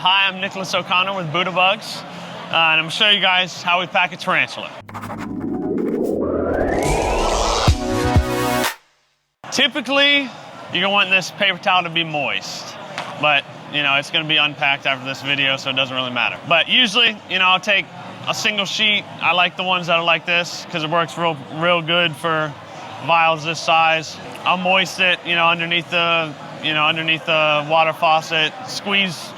Hi, I'm Nicholas O'Connor with Buddha Bugs, and I'm going to show you guys how we pack a tarantula. Typically, you're going to want this paper towel to be moist, but it's going to be unpacked after this video, so it doesn't really matter. But usually, I'll take a single sheet. I like the ones that are like this because it works real good for vials this size. I'll moist it, underneath the water faucet, squeeze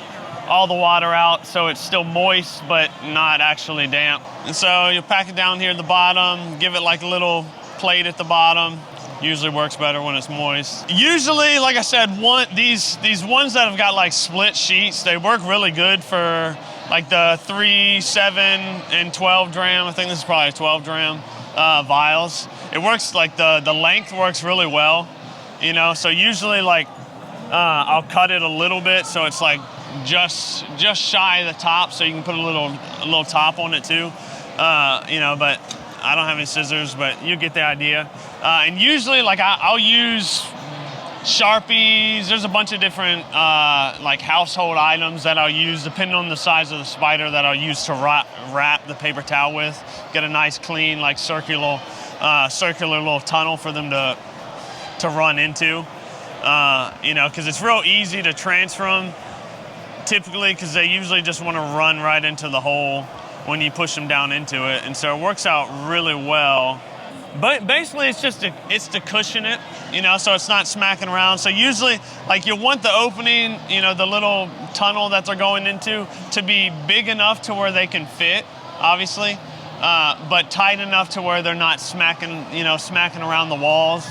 all the water out so it's still moist but not actually damp. And so you'll pack it down here at the bottom, give it like a little plate at the bottom. Usually works better when it's moist. Usually, like I said, these ones that have got like split sheets, they work really good for like the 3, 7, and 12 dram. I think this is probably 12 dram vials. It works like the length works really well, so usually like I'll cut it a little bit so it's like just shy of the top, so you can put a little top on it too, but I don't have any scissors, but you get the idea. And usually like I'll use Sharpies. There's a bunch of different like household items that I'll use depending on the size of the spider that I'll use to wrap the paper towel with. Get a nice clean like circular little tunnel for them to run into, because it's real easy to transfer them typically, because they usually just want to run right into the hole when you push them down into it, and so it works out really well. But basically it's to cushion it, so it's not smacking around. So usually like you want the opening, the little tunnel that they're going into to be big enough to where they can fit, obviously, but tight enough to where they're not smacking around the walls,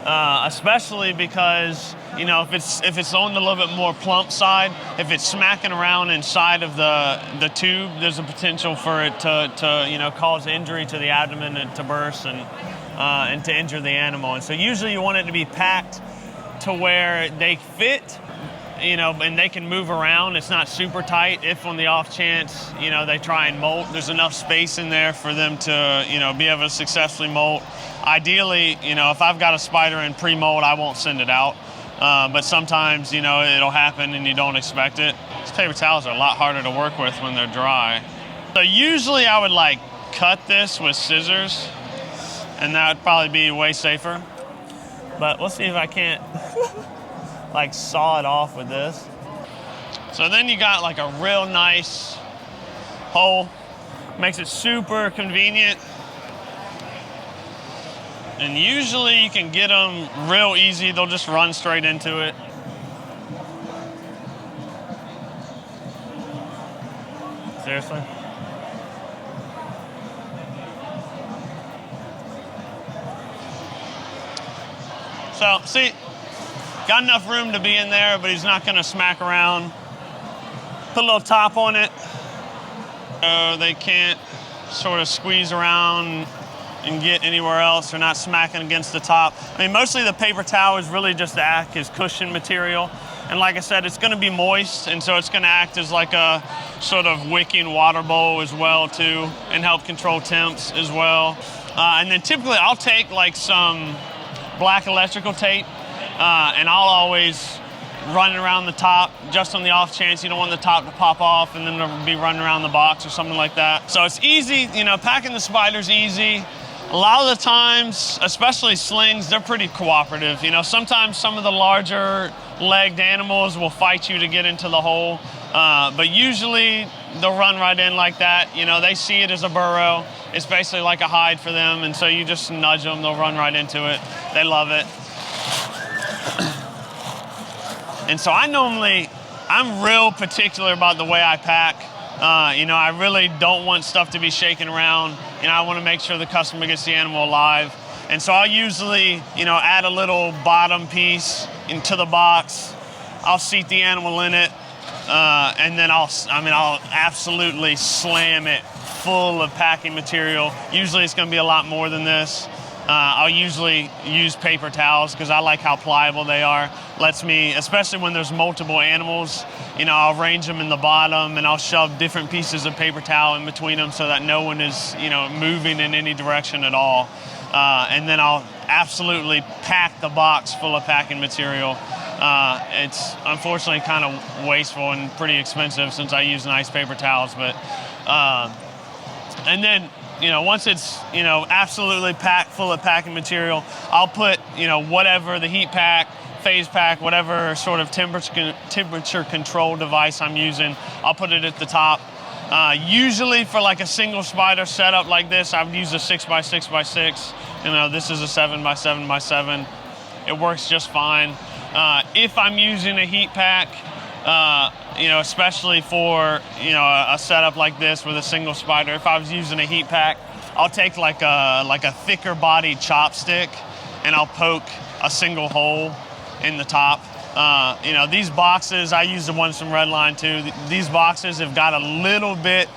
especially because if it's on the little bit more plump side, if it's smacking around inside of the tube, there's a potential for it to cause injury to the abdomen and to burst and to injure the animal. And so usually you want it to be packed to where they fit, and they can move around. It's not super tight. If on the off chance, they try and molt, there's enough space in there for them to, be able to successfully molt. Ideally, if I've got a spider in pre-molt, I won't send it out. But sometimes, it'll happen and you don't expect it. These paper towels are a lot harder to work with when they're dry. So usually I would like cut this with scissors, and that would probably be way safer. But we'll see if I can't like saw it off with this. So then you got like a real nice hole. Makes it super convenient. And usually you can get them real easy. They'll just run straight into it. Seriously? So, see, got enough room to be in there, but he's not going to smack around. Put a little top on it so they can't sort of squeeze around and get anywhere else. They're not smacking against the top. I mean, mostly the paper towel is really just to act as cushion material. And like I said, it's going to be moist, and so it's going to act as like a sort of wicking water bowl as well too, and help control temps as well. And then typically I'll take like some black electrical tape, and I'll always run it around the top just on the off chance you don't want the top to pop off and then they'll be running around the box or something like that. So it's easy, packing the spider's easy. A lot of the times, especially slings, they're pretty cooperative. Sometimes some of the larger legged animals will fight you to get into the hole, but usually they'll run right in like that. They see it as a burrow. It's basically like a hide for them, and so you just nudge them, they'll run right into it. They love it. And so I'm real particular about the way I pack. I really don't want stuff to be shaking around. I want to make sure the customer gets the animal alive. And so I'll usually, add a little bottom piece into the box. I'll seat the animal in it, and then I'll absolutely slam it full of packing material. Usually it's going to be a lot more than this. I'll usually use paper towels because I like how pliable they are. Lets me, especially when there's multiple animals, I'll arrange them in the bottom and I'll shove different pieces of paper towel in between them so that no one is, moving in any direction at all. And then I'll absolutely pack the box full of packing material. It's unfortunately kind of wasteful and pretty expensive since I use nice paper towels. But and then, once it's, absolutely packed full of packing material, I'll put, whatever the heat pack, phase pack, whatever sort of temperature control device I'm using, I'll put it at the top. Usually for like a single spider setup like this, I would use a 6x6x6. This is a 7x7x7. It works just fine. If I'm using a heat pack, especially for, a setup like this with a single spider, if I was using a heat pack, I'll take like a thicker bodied chopstick and I'll poke a single hole in the top. These boxes, I use the ones from Redline too. These boxes have got a little bit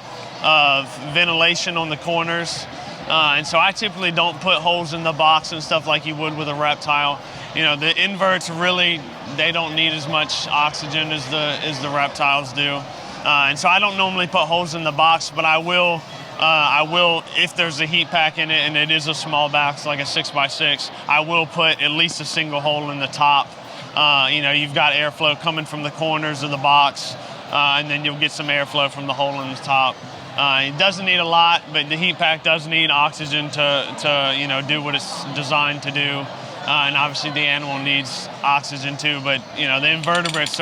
of ventilation on the corners. And so I typically don't put holes in the box and stuff like you would with a reptile. The inverts really, they don't need as much oxygen as the reptiles do. And so I don't normally put holes in the box, but I will if there's a heat pack in it and it is a small box like a 6x6, I will put at least a single hole in the top. You've got airflow coming from the corners of the box, and then you'll get some airflow from the hole in the top. It doesn't need a lot, but the heat pack does need oxygen to do what it's designed to do. And obviously the animal needs oxygen too, but the invertebrates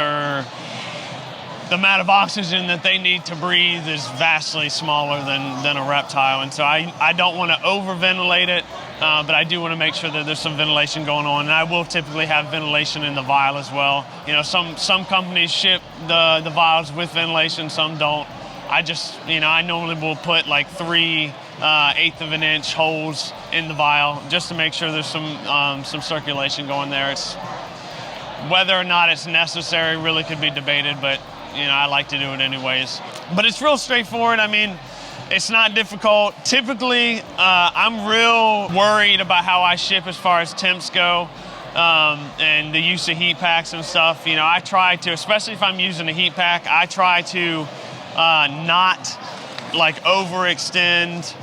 the amount of oxygen that they need to breathe is vastly smaller than a reptile. And so I don't want to over-ventilate it, but I do want to make sure that there's some ventilation going on. And I will typically have ventilation in the vial as well. Some companies ship the vials with ventilation, some don't. I normally will put like 3/8 of an inch holes in the vial just to make sure there's some circulation going there. It's whether or not it's necessary really could be debated, but I like to do it anyways. But it's real straightforward. It's not difficult. Typically, I'm real worried about how I ship as far as temps go, and the use of heat packs and stuff. I try to, especially if I'm using a heat pack, I try to not like overextend.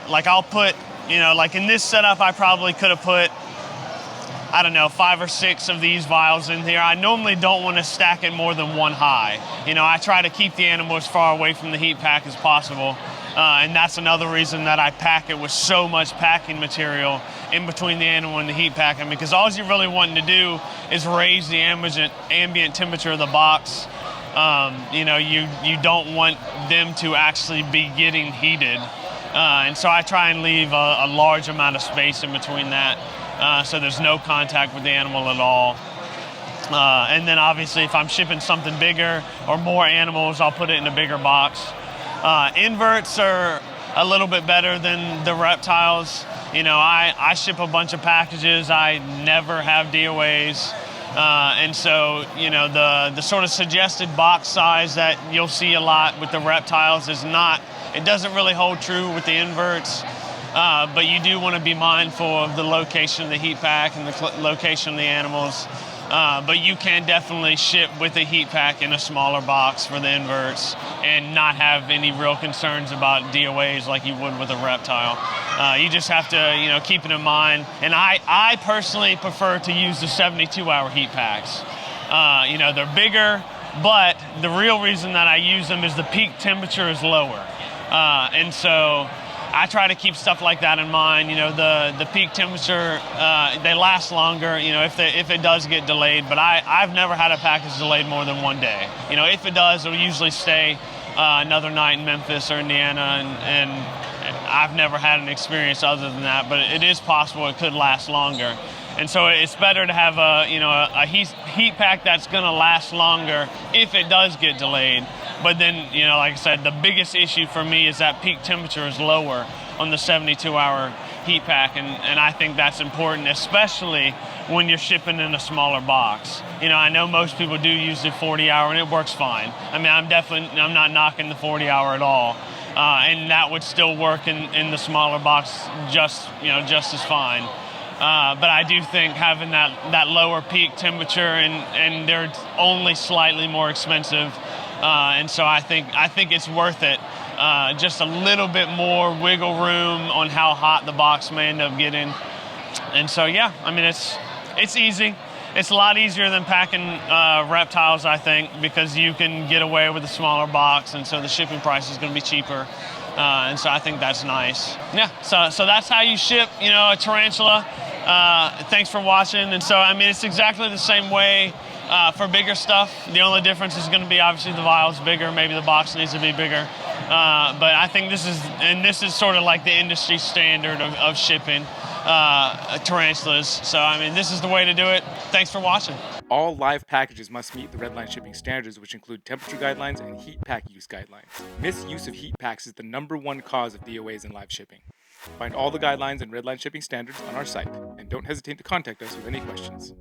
Like I'll put, like in this setup, I probably could have put, 5 or 6 of these vials in here. I normally don't want to stack it more than one high. I try to keep the animal as far away from the heat pack as possible. And that's another reason that I pack it with so much packing material in between the animal and the heat pack. Because all you're really wanting to do is raise the ambient temperature of the box. You don't want them to actually be getting heated. And so I try and leave a large amount of space in between that. So there's no contact with the animal at all. And then obviously if I'm shipping something bigger or more animals, I'll put it in a bigger box. Inverts are a little bit better than the reptiles. I ship a bunch of packages. I never have DOAs. And so, the sort of suggested box size that you'll see a lot with the reptiles it doesn't really hold true with the inverts. But you do want to be mindful of the location of the heat pack and the location of the animals. But you can definitely ship with a heat pack in a smaller box for the inverts and not have any real concerns about DOAs like you would with a reptile. You just have to, keep it in mind. And I personally prefer to use the 72-hour heat packs. They're bigger, but the real reason that I use them is the peak temperature is lower. And so I try to keep stuff like that in mind. The peak temperature, they last longer, if it does get delayed, but I've never had a package delayed more than one day. If it does, it'll usually stay another night in Memphis or Indiana, and I've never had an experience other than that, but it is possible it could last longer. And so it's better to have a heat pack that's gonna last longer if it does get delayed. But then, like I said, the biggest issue for me is that peak temperature is lower on the 72-hour heat pack, and I think that's important, especially when you're shipping in a smaller box. I know most people do use the 40-hour, and it works fine. I'm not knocking the 40-hour at all, and that would still work in the smaller box just as fine. But I do think having that lower peak temperature and they're only slightly more expensive. And so I think it's worth it. Just a little bit more wiggle room on how hot the box may end up getting. And so, yeah, it's easy. it's a lot easier than packing reptiles, I think, because you can get away with a smaller box, and so the shipping price is going to be cheaper. And so I think that's nice. Yeah, so that's how you ship, a tarantula. Thanks for watching. And so, I mean, it's exactly the same way for bigger stuff. The only difference is going to be obviously the vial's bigger, maybe the box needs to be bigger. But I think this is sort of like the industry standard of shipping tarantulas. So, I mean, this is the way to do it. Thanks for watching. All live packages must meet the Redline shipping standards, which include temperature guidelines and heat pack use guidelines. Misuse of heat packs is the #1 cause of DOAs in live shipping. Find all the guidelines and Redline shipping standards on our site, and don't hesitate to contact us with any questions.